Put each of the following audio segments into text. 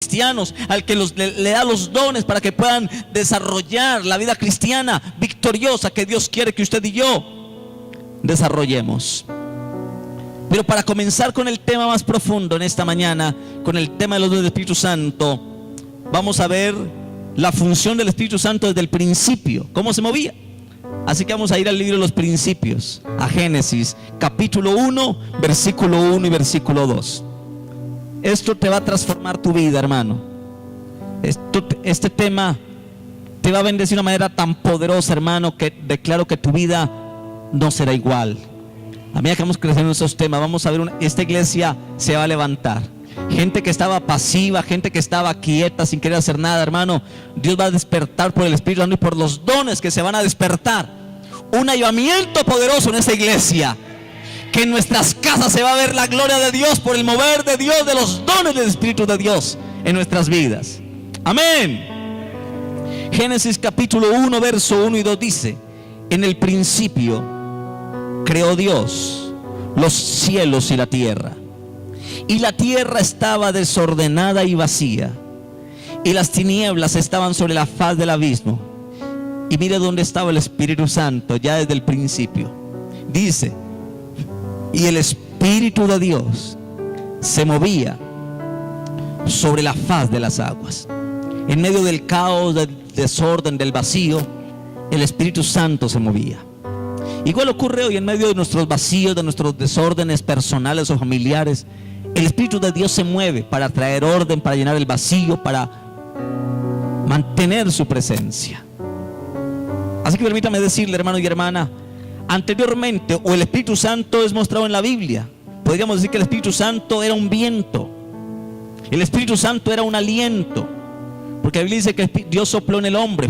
cristianos, al que le da los dones para que puedan desarrollar la vida cristiana victoriosa que Dios quiere que usted y yo desarrollemos. Pero para comenzar con el tema más profundo en esta mañana, con el tema de los dones del Espíritu Santo, vamos a ver la función del Espíritu Santo desde el principio, cómo se movía. Así que vamos a ir al libro de los principios, a Génesis, capítulo 1, versículo 1 y versículo 2. Esto te va a transformar tu vida, hermano. Este tema te va a bendecir de una manera tan poderosa, hermano, que declaro que tu vida no será igual. A medida que vamos creciendo en esos temas, vamos a ver, esta iglesia se va a levantar. Gente que estaba pasiva, gente que estaba quieta sin querer hacer nada, hermano, Dios va a despertar por el Espíritu Santo y por los dones que se van a despertar. Un avivamiento poderoso en esta iglesia. Que en nuestras casas se va a ver la gloria de Dios por el mover de Dios, de los dones del Espíritu de Dios en nuestras vidas. Amén. Génesis capítulo 1, verso 1 y 2 dice: en el principio creó Dios los cielos y la tierra. Y la tierra estaba desordenada y vacía, y las tinieblas estaban sobre la faz del abismo. Y mire dónde estaba el Espíritu Santo ya desde el principio. Dice: y el Espíritu de Dios se movía sobre la faz de las aguas. En medio del caos, del desorden, del vacío, el Espíritu Santo se movía. Igual ocurre hoy en medio de nuestros vacíos, de nuestros desórdenes personales o familiares. El Espíritu de Dios se mueve para traer orden, para llenar el vacío, para mantener su presencia. Así que permítame decirle, hermano y hermana, anteriormente, o el Espíritu Santo es mostrado en la Biblia, podríamos decir que el Espíritu Santo era un viento, el Espíritu Santo era un aliento, porque la Biblia dice que Dios sopló en el hombre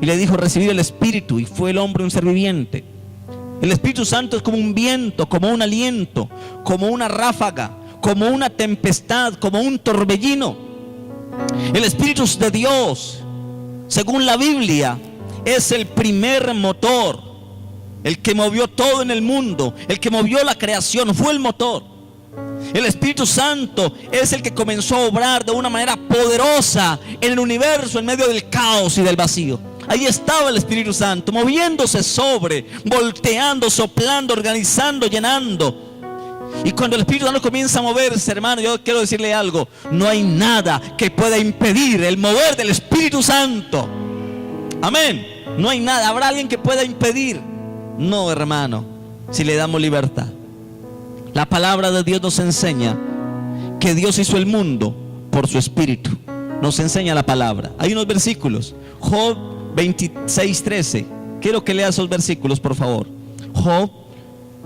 y le dijo: recibid el Espíritu, y fue el hombre un ser viviente. El Espíritu Santo es como un viento, como un aliento, como una ráfaga, como una tempestad, como un torbellino. El Espíritu de Dios, según la Biblia, es el primer motor, el que movió todo en el mundo, el que movió la creación, fue el motor. El Espíritu Santo es el que comenzó a obrar de una manera poderosa en el universo, en medio del caos y del vacío. Ahí estaba el Espíritu Santo, moviéndose sobre, volteando, soplando, organizando, llenando. Y cuando el Espíritu Santo comienza a moverse, hermano, yo quiero decirle algo: no hay nada que pueda impedir el mover del Espíritu Santo. Amén. No hay nada. ¿Habrá alguien que pueda impedir? No, hermano, si le damos libertad. La palabra de Dios nos enseña que Dios hizo el mundo por su Espíritu. Nos enseña la palabra. Hay unos versículos. Job 26:13. Quiero que lea esos versículos, por favor. Job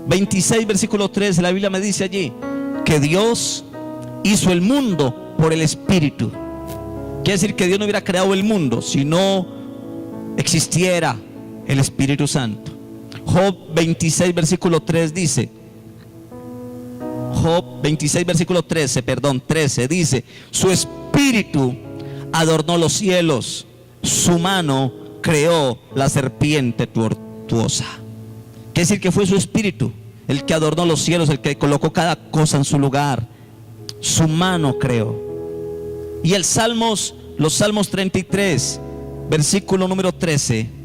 26, versículo 13. La Biblia me dice allí que Dios hizo el mundo por el Espíritu. Quiere decir que Dios no hubiera creado el mundo si no existiera el Espíritu Santo. Job 26, versículo 3 dice, Job 26, versículo 13 dice: su Espíritu adornó los cielos, su mano creó la serpiente tortuosa. Quiere decir que fue su Espíritu el que adornó los cielos, el que colocó cada cosa en su lugar. Su mano creó. Y los Salmos 33, versículo número 13.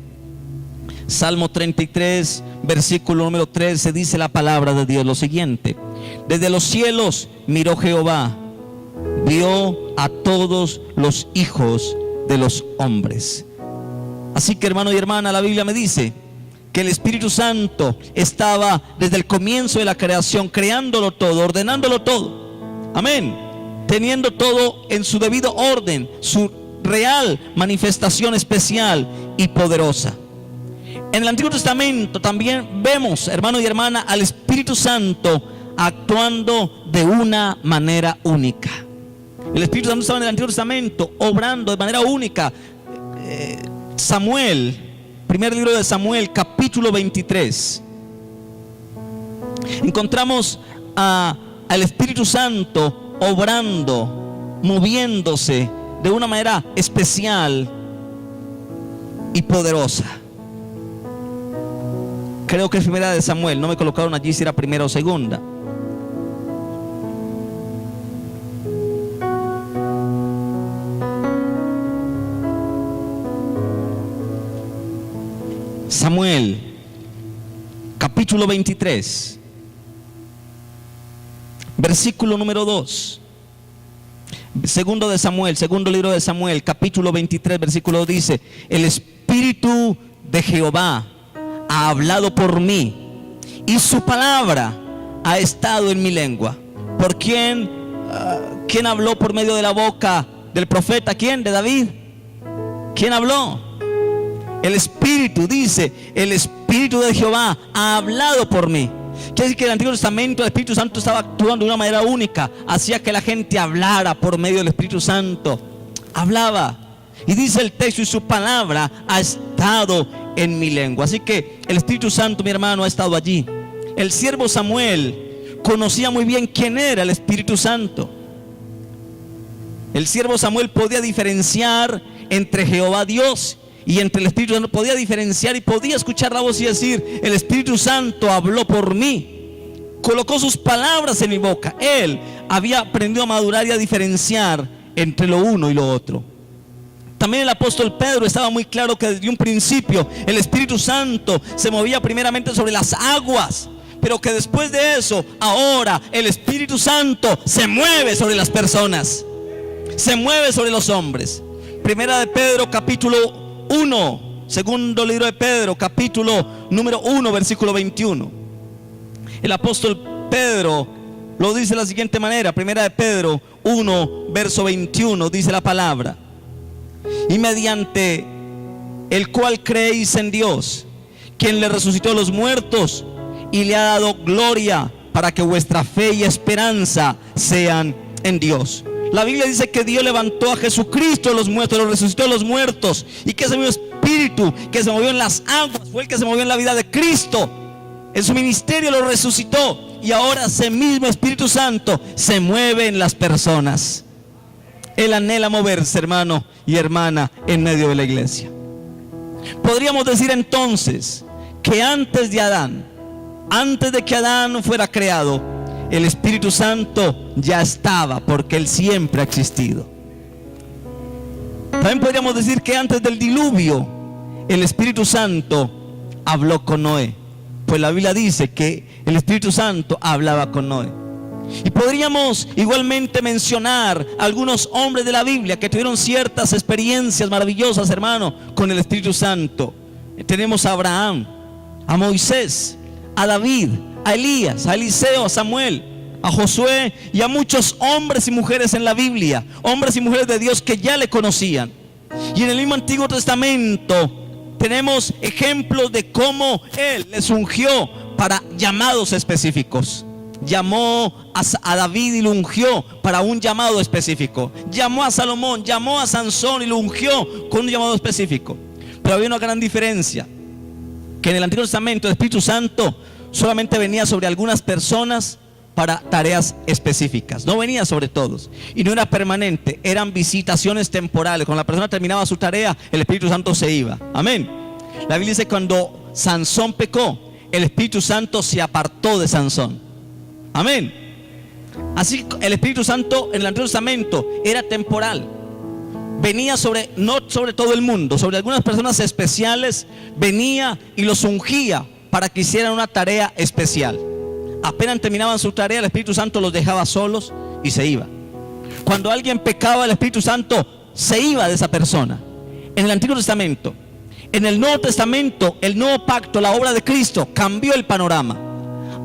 Salmo 33, versículo número 13, dice la palabra de Dios lo siguiente: desde los cielos miró Jehová, vio a todos los hijos de los hombres. Así que, hermano y hermana, la Biblia me dice que el Espíritu Santo estaba desde el comienzo de la creación, creándolo todo, ordenándolo todo. Amén. Teniendo todo en su debido orden, su real manifestación especial y poderosa. En el Antiguo Testamento también vemos, hermano y hermana, al Espíritu Santo actuando de una manera única. El Espíritu Santo estaba en el Antiguo Testamento obrando de manera única. Samuel, primer libro de Samuel, capítulo 23. Encontramos al Espíritu Santo obrando, moviéndose de una manera especial y poderosa. Creo que es primera de Samuel, no me colocaron allí si era primera o segunda. Samuel, capítulo 23, versículo número 2. Segundo libro de Samuel, capítulo 23, versículo 2 dice: el Espíritu de Jehová ha hablado por mí, y su palabra ha estado en mi lengua. ¿Por quién? ¿Quién habló por medio de la boca del profeta? ¿Quién? ¿De David? ¿Quién habló? El Espíritu, dice, el Espíritu de Jehová ha hablado por mí. Quiere decir que en el Antiguo Testamento el Espíritu Santo estaba actuando de una manera única, hacía que la gente hablara por medio del Espíritu Santo. Hablaba. Y dice el texto: y su palabra ha estado en mi lengua. Así que el Espíritu Santo, mi hermano, ha estado allí. El siervo Samuel conocía muy bien quién era el Espíritu Santo. El siervo Samuel podía diferenciar entre Jehová Dios y entre el Espíritu Santo. Podía diferenciar y podía escuchar la voz y decir: el Espíritu Santo habló por mí, colocó sus palabras en mi boca. Él había aprendido a madurar y a diferenciar entre lo uno y lo otro. También el apóstol Pedro estaba muy claro que desde un principio el Espíritu Santo se movía primeramente sobre las aguas, pero que después de eso, ahora el Espíritu Santo se mueve sobre las personas, se mueve sobre los hombres. Primera de Pedro, capítulo 1, segundo libro de Pedro, capítulo número 1, versículo 21. El apóstol Pedro lo dice de la siguiente manera. Primera de Pedro 1, verso 21, dice la palabra: y mediante el cual creéis en Dios, quien le resucitó a los muertos y le ha dado gloria, para que vuestra fe y esperanza sean en Dios. La Biblia dice que Dios levantó a Jesucristo de los muertos, lo resucitó de los muertos, y que ese mismo Espíritu que se movió en las aguas fue el que se movió en la vida de Cristo. En su ministerio lo resucitó, y ahora ese mismo Espíritu Santo se mueve en las personas. Él anhela moverse, hermano y hermana, en medio de la iglesia. Podríamos decir entonces que antes de que Adán fuera creado, el Espíritu Santo ya estaba, porque Él siempre ha existido. También podríamos decir que antes del diluvio, el Espíritu Santo habló con Noé, pues la Biblia dice que el Espíritu Santo hablaba con Noé. Y podríamos igualmente mencionar algunos hombres de la Biblia que tuvieron ciertas experiencias maravillosas, hermano, con el Espíritu Santo. Tenemos a Abraham, a Moisés, a David, a Elías, a Eliseo, a Samuel, a Josué y a muchos hombres y mujeres en la Biblia, hombres y mujeres de Dios que ya le conocían. Y en el mismo Antiguo Testamento tenemos ejemplos de cómo Él les ungió para llamados específicos. Llamó a David y lo ungió para un llamado específico. Llamó a Salomón, llamó a Sansón y lo ungió con un llamado específico. Pero había una gran diferencia, que en el Antiguo Testamento el Espíritu Santo solamente venía sobre algunas personas para tareas específicas, no venía sobre todos, y no era permanente, eran visitaciones temporales. Cuando la persona terminaba su tarea, el Espíritu Santo se iba. Amén. La Biblia dice: cuando Sansón pecó, el Espíritu Santo se apartó de Sansón. Amén. Así el Espíritu Santo en el Antiguo Testamento era temporal. Venía no sobre todo el mundo, sobre algunas personas especiales venía y los ungía para que hicieran una tarea especial. Apenas terminaban su tarea, el Espíritu Santo los dejaba solos y se iba. Cuando alguien pecaba, el Espíritu Santo se iba de esa persona. En el Antiguo Testamento. En el Nuevo Testamento, el nuevo pacto, la obra de Cristo cambió el panorama.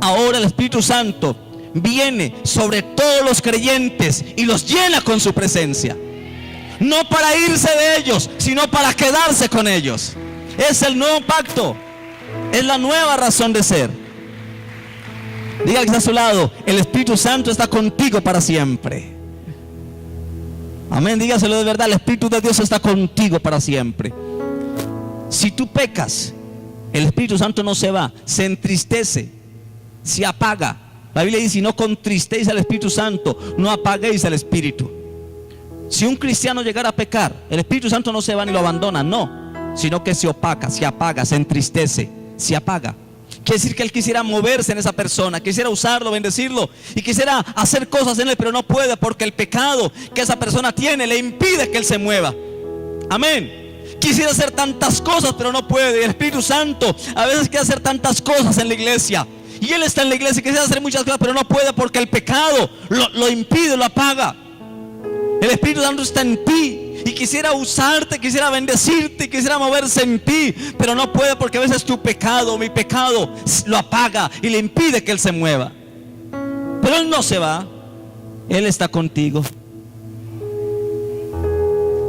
Ahora el Espíritu Santo viene sobre todos los creyentes y los llena con su presencia. No para irse de ellos, sino para quedarse con ellos. Es el nuevo pacto, es la nueva razón de ser. Diga al que está a su lado: el Espíritu Santo está contigo para siempre. Amén, dígaselo de verdad: el Espíritu de Dios está contigo para siempre. Si tú pecas, el Espíritu Santo no se va, se entristece, se apaga. La Biblia dice: no contristéis al Espíritu Santo, no apaguéis al Espíritu. Si un cristiano llegara a pecar, el Espíritu Santo no se va ni lo abandona, no, sino que se opaca, se apaga, se entristece, se apaga. Quiere decir que Él quisiera moverse en esa persona, quisiera usarlo, bendecirlo, y quisiera hacer cosas en él, pero no puede, porque el pecado que esa persona tiene le impide que Él se mueva. Amén. quisiera hacer tantas cosas, pero no puede. El Espíritu Santo a veces quiere hacer tantas cosas en la iglesia. Y Él está en la iglesia y quisiera hacer muchas cosas, pero no puede porque el pecado lo impide, lo apaga. El Espíritu Santo está en ti y quisiera usarte, quisiera bendecirte, quisiera moverse en ti, pero no puede porque a veces tu pecado, mi pecado, lo apaga y le impide que Él se mueva. Pero Él no se va, Él está contigo.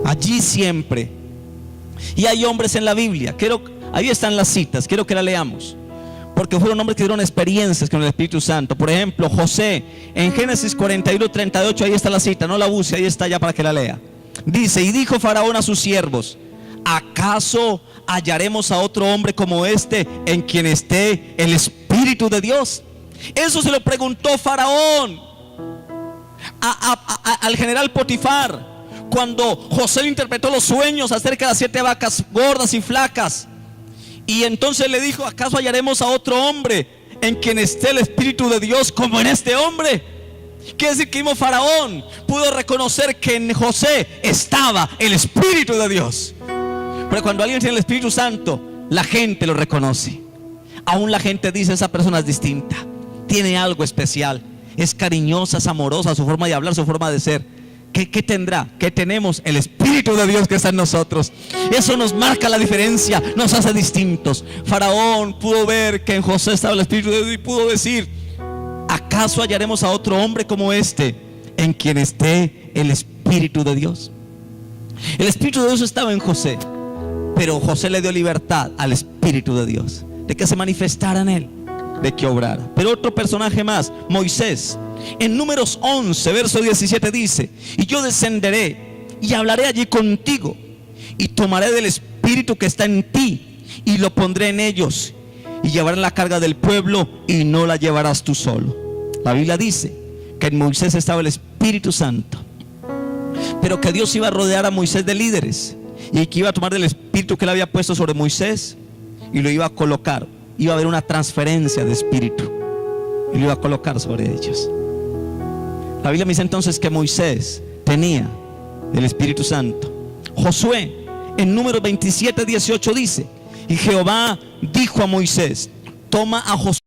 Allí siempre. Y hay hombres en la Biblia, ahí están las citas, quiero que la leamos, porque fueron hombres que tuvieron experiencias con el Espíritu Santo. Por ejemplo, José, en Génesis 41:38, ahí está la cita, no la use, ahí está ya para que la lea. Dice: y dijo Faraón a sus siervos: ¿acaso hallaremos a otro hombre como este en quien esté el Espíritu de Dios? Eso se lo preguntó Faraón al general Potifar, cuando José le interpretó los sueños acerca de las 7 vacas gordas y flacas. Y entonces le dijo: ¿acaso hallaremos a otro hombre en quien esté el Espíritu de Dios como en este hombre? Quiere decir que mismo Faraón pudo reconocer que en José estaba el Espíritu de Dios. Pero cuando alguien tiene el Espíritu Santo, la gente lo reconoce. Aún la gente dice: esa persona es distinta, tiene algo especial, es cariñosa, es amorosa, su forma de hablar, su forma de ser. ¿Qué tendrá? ¿Qué tenemos? El Espíritu de Dios que está en nosotros. Eso nos marca la diferencia, nos hace distintos. Faraón pudo ver que en José estaba el Espíritu de Dios y pudo decir: ¿acaso hallaremos a otro hombre como este en quien esté el Espíritu de Dios? El Espíritu de Dios estaba en José, pero José le dio libertad al Espíritu de Dios, de que se manifestara en él, de que obrara. Pero otro personaje más, Moisés. En Números 11, verso 17 dice: y yo descenderé y hablaré allí contigo, y tomaré del Espíritu que está en ti y lo pondré en ellos, y llevarán la carga del pueblo y no la llevarás tú solo. La Biblia dice que en Moisés estaba el Espíritu Santo, pero que Dios iba a rodear a Moisés de líderes, y que iba a tomar del Espíritu que él había puesto sobre Moisés y lo iba a colocar. Iba a haber una transferencia de Espíritu y lo iba a colocar sobre ellos. La Biblia me dice entonces que Moisés tenía el Espíritu Santo. Josué, en Números 27:18 dice: y Jehová dijo a Moisés: toma a Josué